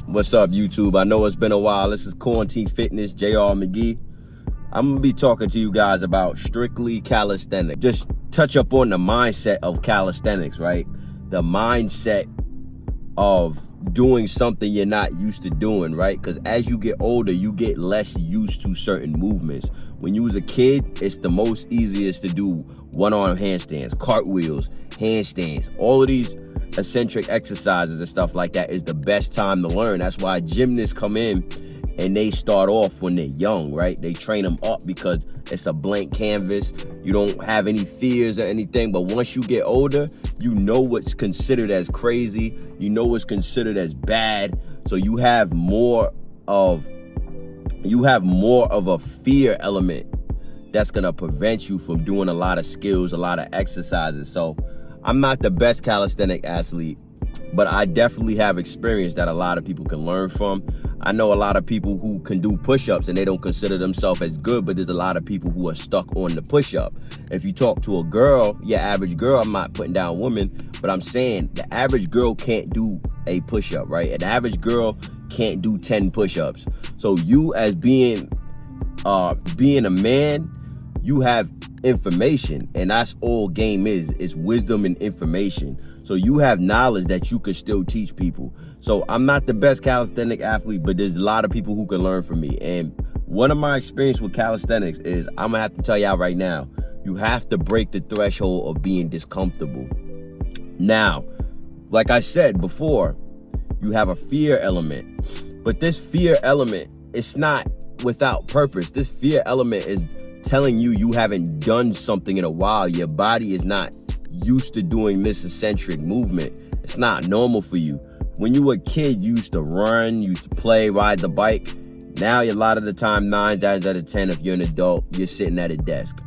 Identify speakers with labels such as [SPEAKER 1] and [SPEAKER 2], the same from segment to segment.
[SPEAKER 1] What's up, YouTube? I know it's been a while. This is Quarantine Fitness, JR McGee. I'm going to be talking to you guys about strictly calisthenics. Just touch up on the mindset of calisthenics, right? The mindset of doing something you're not used to doing, right? Because as you get older, you get less used to certain movements. When you was a kid, it's the most easiest to do one-arm handstands, cartwheels, handstands, all of these eccentric exercises and stuff like that is the best time to learn. That's why gymnasts come in and they start off when they're young, right? They train them up because it's a blank canvas. You don't have any fears or anything. But once you get older, you know what's considered as crazy. You know what's considered as bad. So you have more of a fear element that's gonna prevent you from doing a lot of skills, a lot of exercises. So I'm not the best calisthenic athlete, but I definitely have experience that a lot of people can learn from. I know a lot of people who can do push-ups and they don't consider themselves as good, but there's a lot of people who are stuck on the push-up. If you talk to a girl, your average girl, I'm not putting down women, but I'm saying the average girl can't do a push-up, right? An average girl can't do 10 push-ups. So you as being a man, you have information, and that's all game is wisdom and information. So you have knowledge that you could still teach people. So I'm not the best calisthenic athlete, but there's a lot of people who can learn from me. And one of my experience with calisthenics is, I'm gonna have to tell y'all right now, you have to break the threshold of being discomfortable. Now, like I said before, you have a fear element, but this fear element, it's not without purpose. This fear element is telling you haven't done something in a while. Your body is not used to doing this eccentric movement. It's not normal for you. When you were a kid, you used to run, you used to play, ride the bike. Now, a lot of the time, 9 times out of 10, if you're an adult, you're sitting at a desk.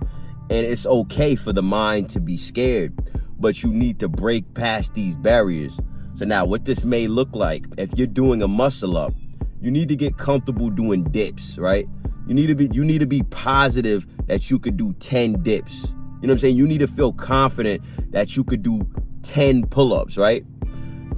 [SPEAKER 1] And it's okay for the mind to be scared, but you need to break past these barriers. So now what this may look like, if you're doing a muscle up, you need to get comfortable doing dips, right? You need to be positive that you could do 10 dips. You know what I'm saying? You need to feel confident that you could do 10 pull-ups, right?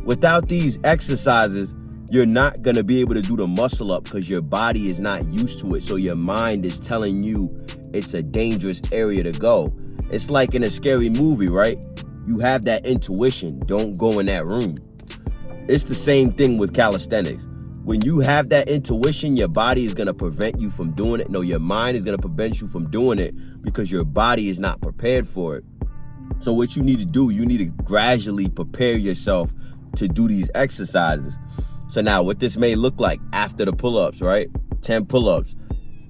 [SPEAKER 1] Without these exercises, you're not gonna be able to do the muscle up because your body is not used to it. So your mind is telling you it's a dangerous area to go. It's like in a scary movie, right? You have that intuition, don't go in that room. It's the same thing with calisthenics. When you have that intuition, your body is going to prevent you from doing it. No, your mind is going to prevent you from doing it because your body is not prepared for it. So what you need to do, you need to gradually prepare yourself to do these exercises. So now what this may look like after the pull-ups, right? 10 pull-ups,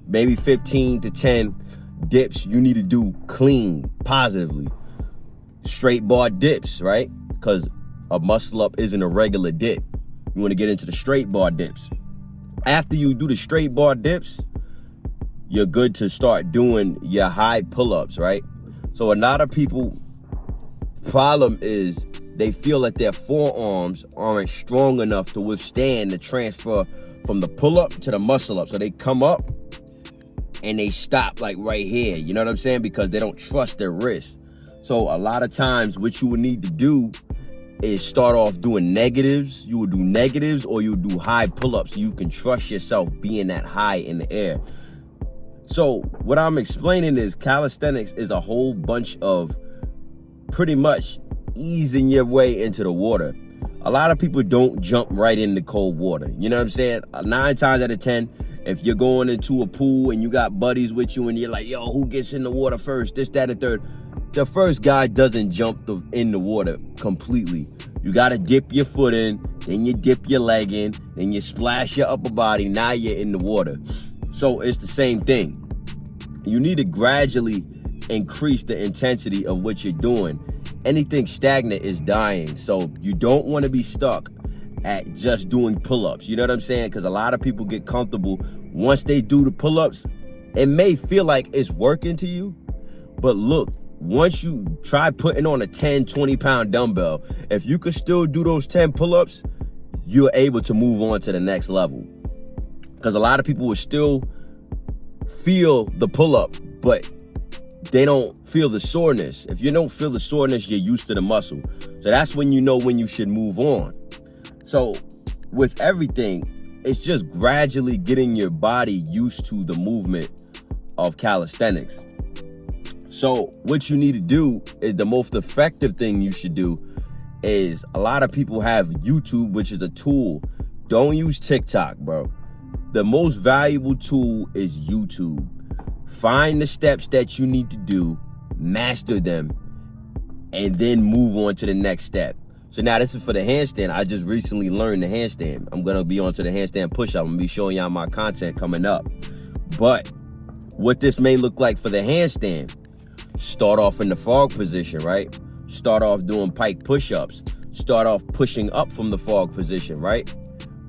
[SPEAKER 1] maybe 15 to 10 dips you need to do clean, positively. Straight bar dips, right? Because a muscle up isn't a regular dip. You want to get into the straight bar dips. After you do the straight bar dips, you're good to start doing your high pull-ups, right? So a lot of people, problem is they feel that their forearms aren't strong enough to withstand the transfer from the pull-up to the muscle up. So they come up and they stop like right here. You know what I'm saying? Because they don't trust their wrists. So a lot of times what you would need to do is start off doing negatives. You would do negatives or you would do high pull-ups so you can trust yourself being that high in the air. So what I'm explaining is calisthenics is a whole bunch of pretty much easing your way into the water. A lot of people don't jump right into cold water. You know what I'm saying? 9 times out of 10, if you're going into a pool and you got buddies with you and you're like, yo, who gets in the water first? This, that, and third. The first guy doesn't jump in the water completely. You gotta dip your foot in, then you dip your leg in, then you splash your upper body, now you're in the water. So it's the same thing. You need to gradually increase the intensity of what you're doing. Anything stagnant is dying. So you don't wanna be stuck at just doing pull-ups. You know what I'm saying? Because a lot of people get comfortable. Once they do the pull-ups, it may feel like it's working to you, but look, once you try putting on a 10, 20-pound dumbbell, if you could still do those 10 pull-ups, you're able to move on to the next level. Because a lot of people will still feel the pull-up, but they don't feel the soreness. If you don't feel the soreness, you're used to the muscle. So that's when you know when you should move on. So with everything, it's just gradually getting your body used to the movement of calisthenics. So what you need to do is, the most effective thing you should do is, a lot of people have YouTube, which is a tool. Don't use TikTok, bro. The most valuable tool is YouTube. Find the steps that you need to do, master them, and then move on to the next step. So now this is for the handstand. I just recently learned the handstand. I'm gonna be on to the handstand push-up. I'm gonna be showing y'all my content coming up. But what this may look like for the handstand, start off in the frog position, right? Start off doing pike push-ups. Start off pushing up from the frog position, right?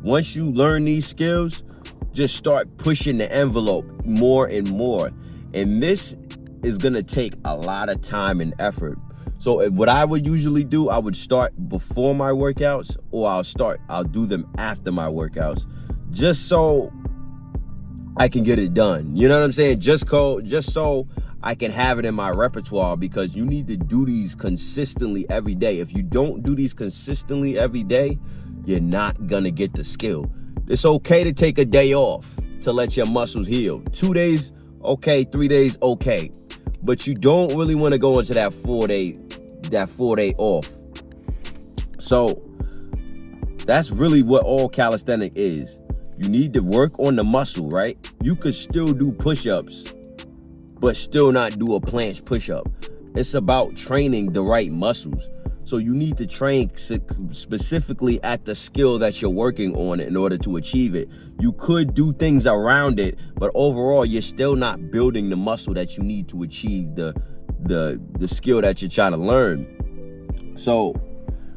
[SPEAKER 1] Once you learn these skills, just start pushing the envelope more and more. And this is gonna take a lot of time and effort. So what I would usually do, I would start before my workouts, or I'll do them after my workouts, just so I can get it done. You know what I'm saying? Just so I can have it in my repertoire, because you need to do these consistently every day. If you don't do these consistently every day, you're not gonna get the skill. It's okay to take a day off to let your muscles heal. 2 days, okay. 3 days, okay. But you don't really want to go into that 4-day off. So that's really what all calisthenics is. You need to work on the muscle, right? You could still do push-ups, but still not do a planche push-up. It's about training the right muscles. So you need to train specifically at the skill that you're working on in order to achieve it. You could do things around it, but overall, you're still not building the muscle that you need to achieve the skill that you're trying to learn. So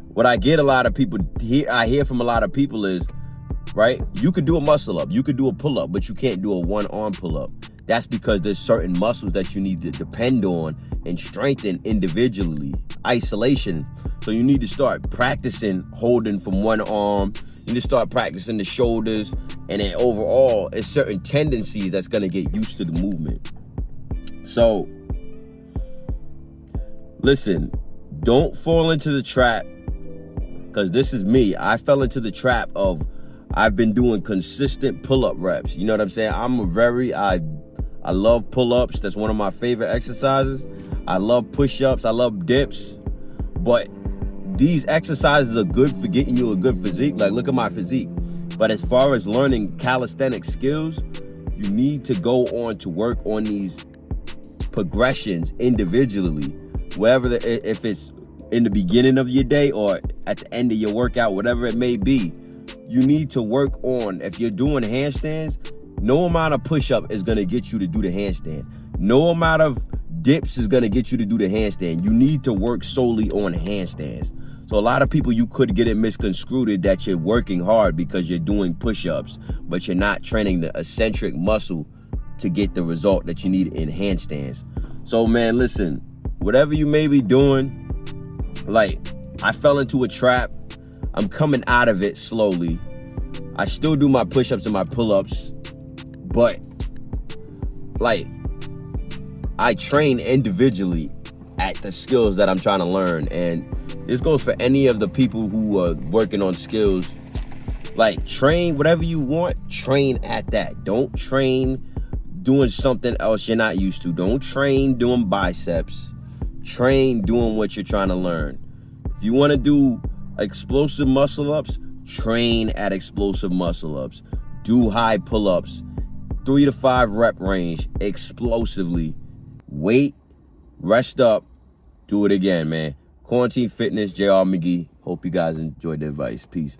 [SPEAKER 1] what I hear from a lot of people is, right, you could do a muscle up, you could do a pull-up, but you can't do a one-arm pull-up. That's because there's certain muscles that you need to depend on and strengthen individually, isolation. So you need to start practicing holding from one arm. You need to start practicing the shoulders. And then overall, it's certain tendencies that's gonna get used to the movement. So listen, don't fall into the trap, because this is me. I fell into the trap of, I've been doing consistent pull-up reps. You know what I'm saying? I love pull-ups. That's one of my favorite exercises. I love push-ups. I love dips. But these exercises are good for getting you a good physique. Like, look at my physique. But as far as learning calisthenic skills, you need to go on to work on these progressions individually. If it's in the beginning of your day or at the end of your workout, whatever it may be, you need to work on, if you're doing handstands, no amount of push-up is gonna get you to do the handstand. No amount of dips is gonna get you to do the handstand. You need to work solely on handstands. So a lot of people, you could get it misconstrued that you're working hard because you're doing push-ups, but you're not training the eccentric muscle to get the result that you need in handstands. So man, listen, whatever you may be doing, like, I fell into a trap. I'm coming out of it slowly. I still do my push-ups and my pull-ups, but like, I train individually at the skills that I'm trying to learn. And this goes for any of the people who are working on skills. Like, train whatever you want, train at that. Don't train doing something else you're not used to. Don't train doing biceps. Train doing what you're trying to learn. If you want to do explosive muscle ups, train at explosive muscle ups. Do high pull-ups, 3 to 5 rep range, explosively. Wait, rest up, do it again, man. Quarantine Fitness, JR McGee. Hope you guys enjoyed the advice. Peace.